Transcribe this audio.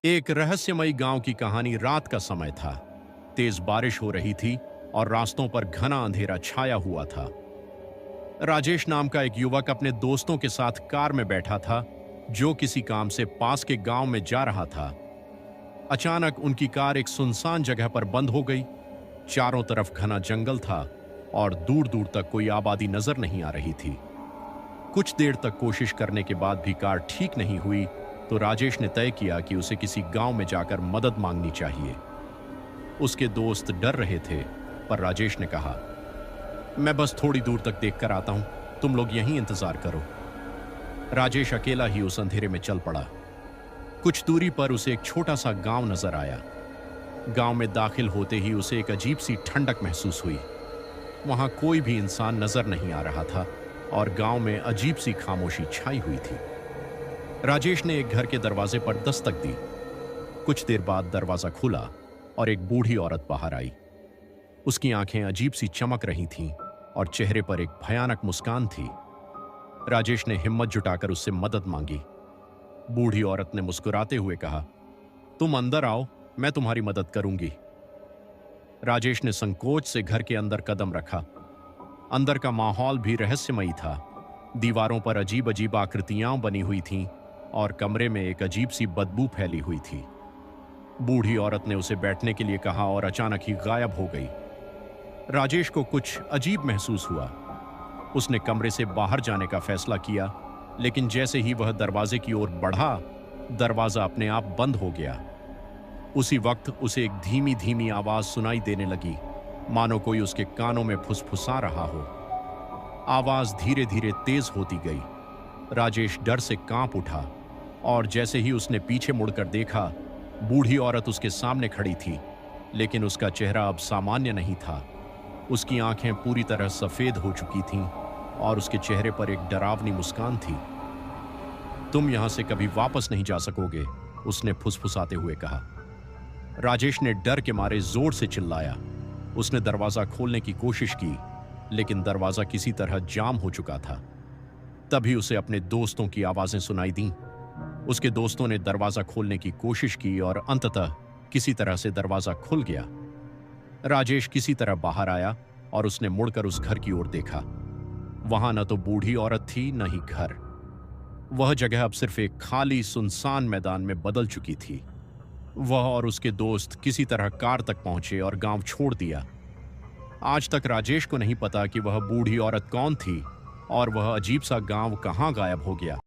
एक रहस्यमयी गांव की कहानी। रात का समय था। तेज बारिश हो रही थी और रास्तों पर घना अंधेरा छाया हुआ था। राजेश नाम का एक युवक अपने दोस्तों के साथ कार में बैठा था, जो किसी काम से पास के गांव में जा रहा था। अचानक उनकी कार एक सुनसान जगह पर बंद हो गई। चारों तरफ घना जंगल था और दूर दूर तक कोई आबादी नजर नहीं आ रही थी। कुछ देर तक कोशिश करने के बाद भी कार ठीक नहीं हुई, तो राजेश ने तय किया कि उसे किसी गांव में जाकर मदद मांगनी चाहिए। उसके दोस्त डर रहे थे, पर राजेश ने कहा, मैं बस थोड़ी दूर तक देखकर आता हूं, तुम लोग यहीं इंतजार करो। राजेश अकेला ही उस अंधेरे में चल पड़ा। कुछ दूरी पर उसे एक छोटा सा गांव नजर आया। गांव में दाखिल होते ही उसे एक अजीब सी ठंडक महसूस हुई। वहां कोई भी इंसान नजर नहीं आ रहा था और गांव में अजीब सी खामोशी छाई हुई थी। राजेश ने एक घर के दरवाजे पर दस्तक दी। कुछ देर बाद दरवाजा खुला और एक बूढ़ी औरत बाहर आई। उसकी आंखें अजीब सी चमक रही थीं और चेहरे पर एक भयानक मुस्कान थी। राजेश ने हिम्मत जुटाकर उससे मदद मांगी। बूढ़ी औरत ने मुस्कुराते हुए कहा, तुम अंदर आओ, मैं तुम्हारी मदद करूंगी। राजेश ने संकोच से घर के अंदर कदम रखा। अंदर का माहौल भी रहस्यमयी था। दीवारों पर अजीब अजीब आकृतियां बनी हुई थीं और कमरे में एक अजीब सी बदबू फैली हुई थी। बूढ़ी औरत ने उसे बैठने के लिए कहा और अचानक ही गायब हो गई। राजेश को कुछ अजीब महसूस हुआ। उसने कमरे से बाहर जाने का फैसला किया, लेकिन जैसे ही वह दरवाजे की ओर बढ़ा, दरवाजा अपने आप बंद हो गया। उसी वक्त उसे एक धीमी धीमी आवाज सुनाई देने लगी, मानो कोई उसके कानों में फुसफुसा रहा हो। आवाज धीरे धीरे तेज होती गई। राजेश डर से कांप उठा और जैसे ही उसने पीछे मुड़कर देखा, बूढ़ी औरत उसके सामने खड़ी थी, लेकिन उसका चेहरा अब सामान्य नहीं था। उसकी आंखें पूरी तरह सफेद हो चुकी थीं और उसके चेहरे पर एक डरावनी मुस्कान थी। तुम यहां से कभी वापस नहीं जा सकोगे, उसने फुसफुसाते हुए कहा। राजेश ने डर के मारे जोर से चिल्लाया। उसने दरवाजा खोलने की कोशिश की, लेकिन दरवाजा किसी तरह जाम हो चुका था। तभी उसे अपने दोस्तों की आवाजें सुनाई दीं। उसके दोस्तों ने दरवाजा खोलने की कोशिश की और अंततः किसी तरह से दरवाजा खुल गया। राजेश किसी तरह बाहर आया और उसने मुड़कर उस घर की ओर देखा। वहां न तो बूढ़ी औरत थी, न ही घर। वह जगह अब सिर्फ एक खाली सुनसान मैदान में बदल चुकी थी। वह और उसके दोस्त किसी तरह कार तक पहुंचे और गांव छोड़ दिया। आज तक राजेश को नहीं पता कि वह बूढ़ी औरत कौन थी और वह अजीब सा गांव कहां गायब हो गया।